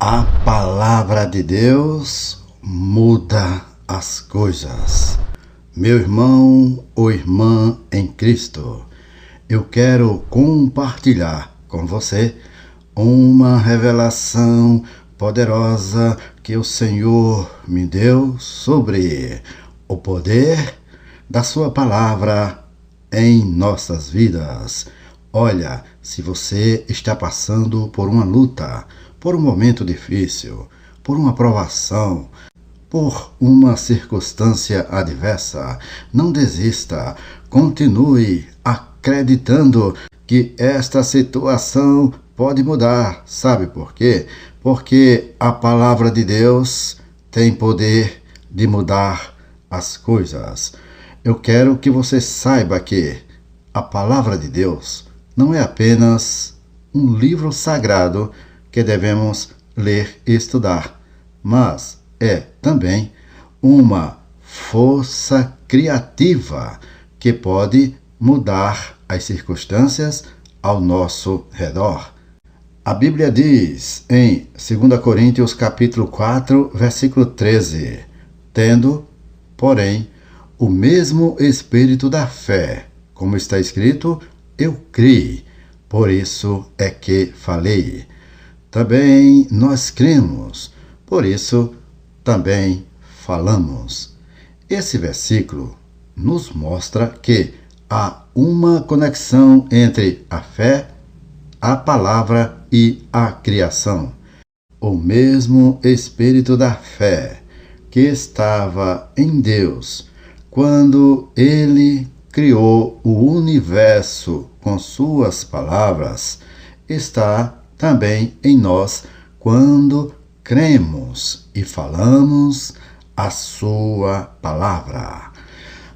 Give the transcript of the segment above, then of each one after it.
A palavra de Deus muda as coisas. Meu irmão ou irmã em Cristo, eu quero compartilhar com você uma revelação poderosa que o Senhor me deu sobre o poder da sua palavra em nossas vidas. Olha, se você está passando por uma luta, por um momento difícil, por uma provação, por uma circunstância adversa, não desista, continue acreditando que esta situação pode mudar. Sabe por quê? Porque a palavra de Deus tem poder de mudar as coisas. Eu quero que você saiba que a palavra de Deus não é apenas um livro sagrado que devemos ler e estudar, mas é também uma força criativa que pode mudar as circunstâncias ao nosso redor. A Bíblia diz em 2 Coríntios capítulo 4, versículo 13: tendo, porém, o mesmo espírito da fé, como está escrito, eu criei, por isso é que falei. Também nós cremos, por isso também falamos. Esse versículo nos mostra que há uma conexão entre a fé, a palavra e a criação. O mesmo espírito da fé que estava em Deus quando ele criou o universo com suas palavras, está também em nós quando cremos e falamos a sua palavra.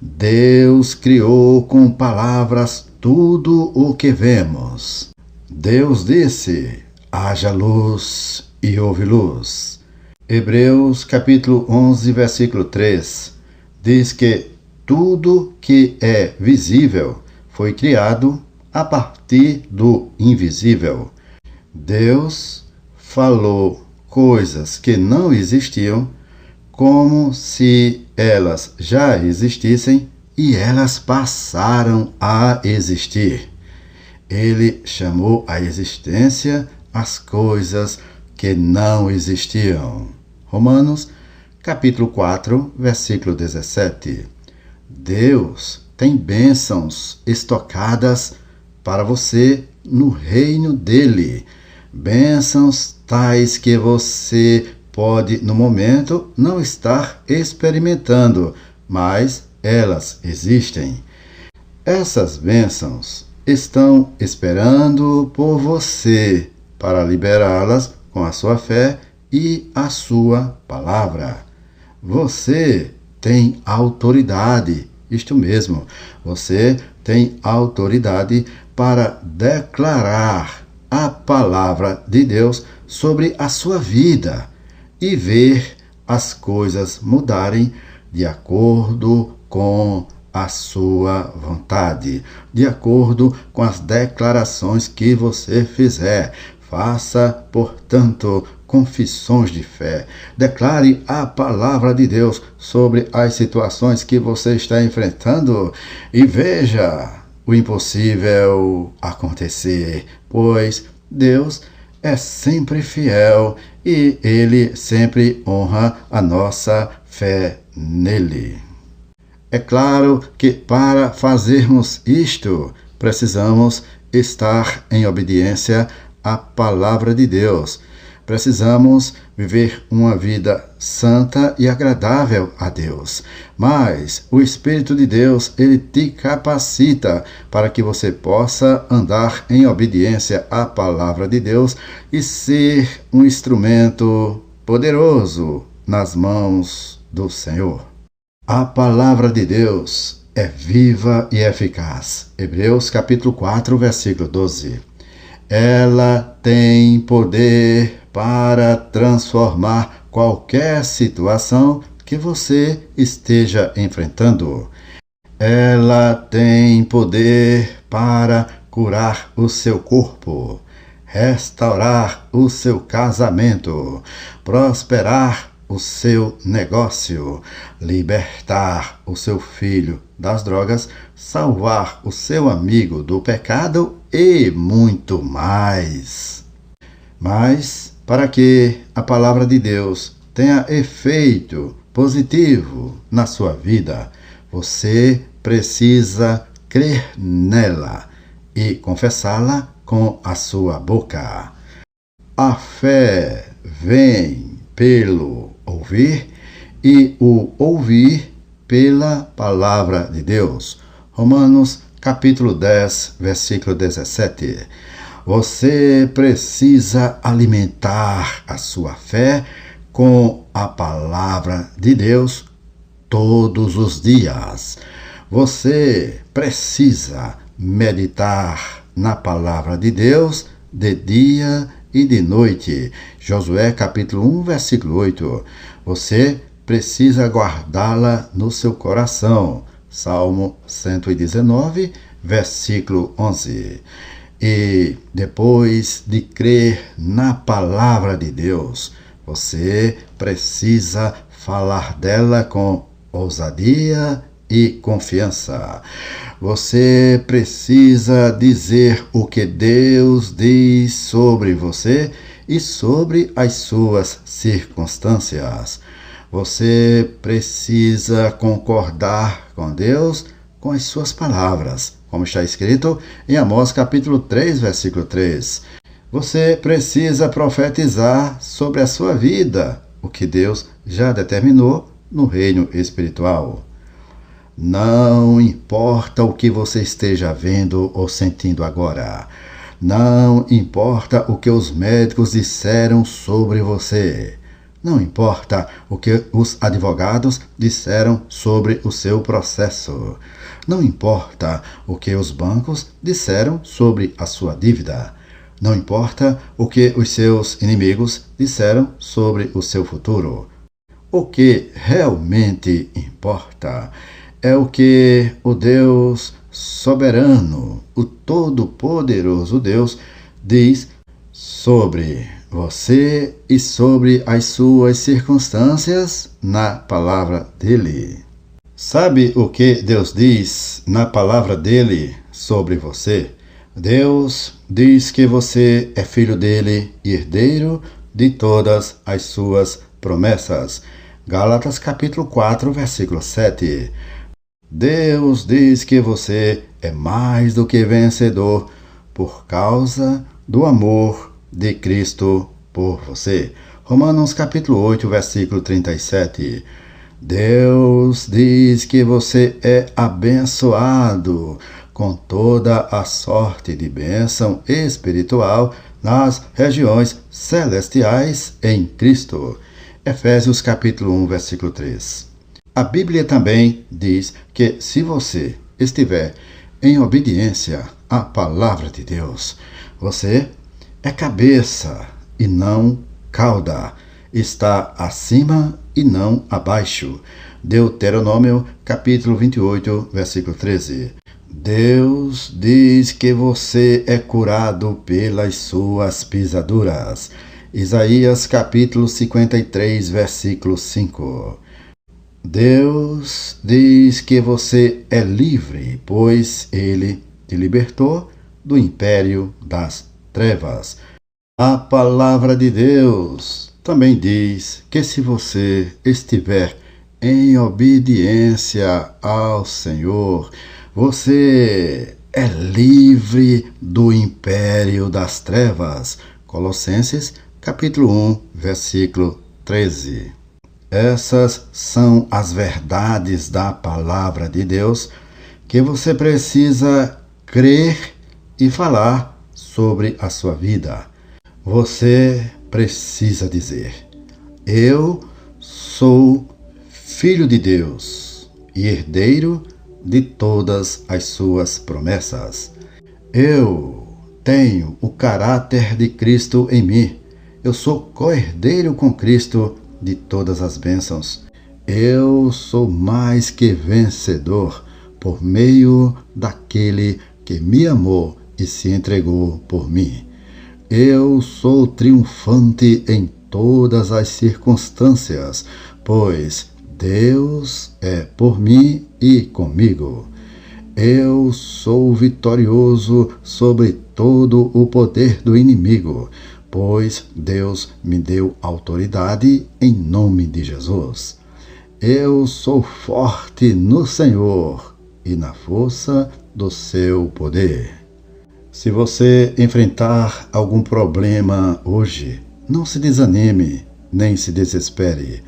Deus criou com palavras tudo o que vemos. Deus disse: haja luz e houve luz. Hebreus capítulo 11, versículo 3 diz que tudo que é visível foi criado a partir do invisível. Deus falou coisas que não existiam como se elas já existissem e elas passaram a existir. Ele chamou à existência as coisas que não existiam. Romanos, capítulo 4, versículo 17. Deus tem bênçãos estocadas para você no reino dele. Bênçãos tais que você pode, no momento, não estar experimentando, mas elas existem. Essas bênçãos estão esperando por você para liberá-las com a sua fé e a sua palavra. Você tem autoridade, isto mesmo, você tem autoridade para declarar a palavra de Deus sobre a sua vida e ver as coisas mudarem de acordo com a sua vontade, de acordo com as declarações que você fizer. Faça, portanto, confissões de fé. Declare a palavra de Deus sobre as situações que você está enfrentando e veja o impossível acontecer, pois Deus é sempre fiel e Ele sempre honra a nossa fé nele. É claro que para fazermos isto, precisamos estar em obediência à palavra de Deus. Precisamos viver uma vida santa e agradável a Deus. Mas o Espírito de Deus, ele te capacita para que você possa andar em obediência à palavra de Deus e ser um instrumento poderoso nas mãos do Senhor. A palavra de Deus é viva e eficaz. Hebreus capítulo 4, versículo 12. Ela tem poder para transformar qualquer situação que você esteja enfrentando. Ela tem poder para curar o seu corpo, restaurar o seu casamento, prosperar o seu negócio, libertar o seu filho das drogas, salvar o seu amigo do pecado e muito mais. Mas, para que a palavra de Deus tenha efeito positivo na sua vida, você precisa crer nela e confessá-la com a sua boca. A fé vem pelo ouvir e o ouvir pela palavra de Deus. Romanos capítulo 10, versículo 17. Você precisa alimentar a sua fé com a palavra de Deus todos os dias. Você precisa meditar na palavra de Deus de dia e de noite. Josué capítulo 1, versículo 8. Você precisa guardá-la no seu coração. Salmo 119, versículo 11. E depois de crer na palavra de Deus, você precisa falar dela com ousadia e confiança. Você precisa dizer o que Deus diz sobre você e sobre as suas circunstâncias. Você precisa concordar com Deus com as suas palavras, como está escrito em Amós capítulo 3, versículo 3. Você precisa profetizar sobre a sua vida, o que Deus já determinou no reino espiritual. Não importa o que você esteja vendo ou sentindo agora. Não importa o que os médicos disseram sobre você. Não importa o que os advogados disseram sobre o seu processo. Não importa o que os bancos disseram sobre a sua dívida. Não importa o que os seus inimigos disseram sobre o seu futuro. O que realmente importa é o que o Deus soberano, o Todo-Poderoso Deus, diz sobre você e sobre as suas circunstâncias na palavra dele. Sabe o que Deus diz na palavra dele sobre você? Deus diz que você é filho dele e herdeiro de todas as suas promessas. Gálatas capítulo 4, versículo 7. Deus diz que você é mais do que vencedor por causa do amor de Cristo por você. Romanos capítulo 8, versículo 37. Deus diz que você é abençoado com toda a sorte de bênção espiritual nas regiões celestiais em Cristo. Efésios capítulo 1, versículo 3. A Bíblia também diz que se você estiver em obediência à palavra de Deus, você é cabeça e não cauda, está acima e não abaixo. Deuteronômio capítulo 28, versículo 13. Deus diz que você é curado pelas suas pisaduras. Isaías capítulo 53, versículo 5. Deus diz que você é livre, pois Ele te libertou do império das trevas. A palavra de Deus também diz que se você estiver em obediência ao Senhor, você é livre do império das trevas. Colossenses capítulo 1, versículo 13. Essas são as verdades da palavra de Deus que você precisa crer e falar sobre a sua vida. Você precisa dizer: eu sou filho de Deus e herdeiro de todas as suas promessas. Eu tenho o caráter de Cristo em mim. Eu sou co-herdeiro com Cristo de todas as bênçãos. Eu sou mais que vencedor por meio daquele que me amou e se entregou por mim. eu sou triunfante em todas as circunstâncias, pois Deus é por mim e comigo. Eu sou vitorioso sobre todo o poder do inimigo, pois Deus me deu autoridade em nome de Jesus. Eu sou forte no Senhor e na força do seu poder. Se você enfrentar algum problema hoje, não se desanime, nem se desespere.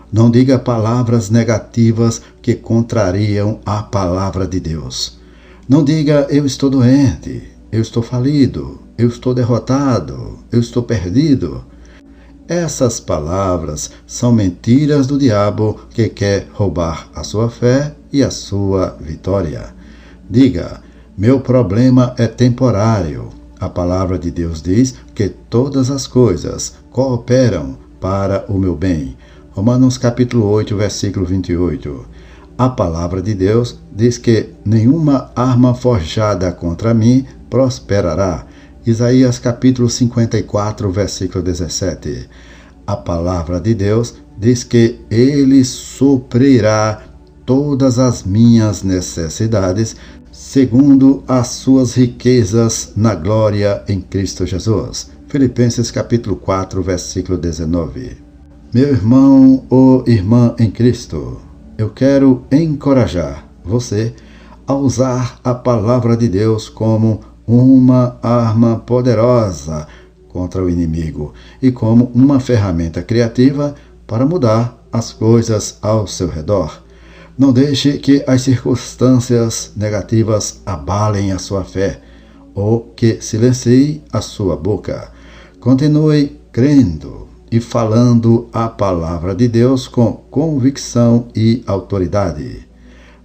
Não diga palavras negativas que contrariam a palavra de Deus. Não diga, eu estou doente, eu estou falido, eu estou derrotado, eu estou perdido. Essas palavras são mentiras do diabo que quer roubar a sua fé e a sua vitória. Diga, meu problema é temporário. A palavra de Deus diz que todas as coisas cooperam para o meu bem. Romanos capítulo 8, versículo 28. A palavra de Deus diz que nenhuma arma forjada contra mim prosperará. Isaías capítulo 54, versículo 17. A palavra de Deus diz que Ele suprirá todas as minhas necessidades, segundo as suas riquezas na glória em Cristo Jesus. Filipenses capítulo 4, versículo 19. Meu irmão ou irmã em Cristo, eu quero encorajar você a usar a palavra de Deus como uma arma poderosa contra o inimigo e como uma ferramenta criativa para mudar as coisas ao seu redor. Não deixe que as circunstâncias negativas abalem a sua fé ou que silencie a sua boca. Continue crendo e falando a palavra de Deus com convicção e autoridade.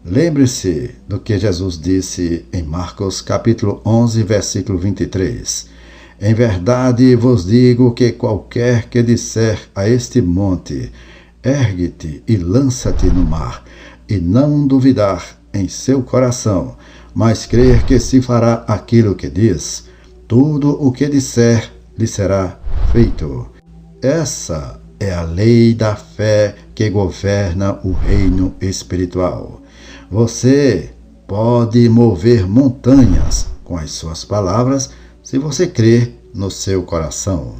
Lembre-se do que Jesus disse em Marcos capítulo 11, versículo 23. Em verdade vos digo que qualquer que disser a este monte, ergue-te e lança-te no mar, e não duvidar em seu coração, mas crer que se fará aquilo que diz, tudo o que disser lhe será feito. Essa é a lei da fé que governa o reino espiritual. Você pode mover montanhas com as suas palavras se você crer no seu coração.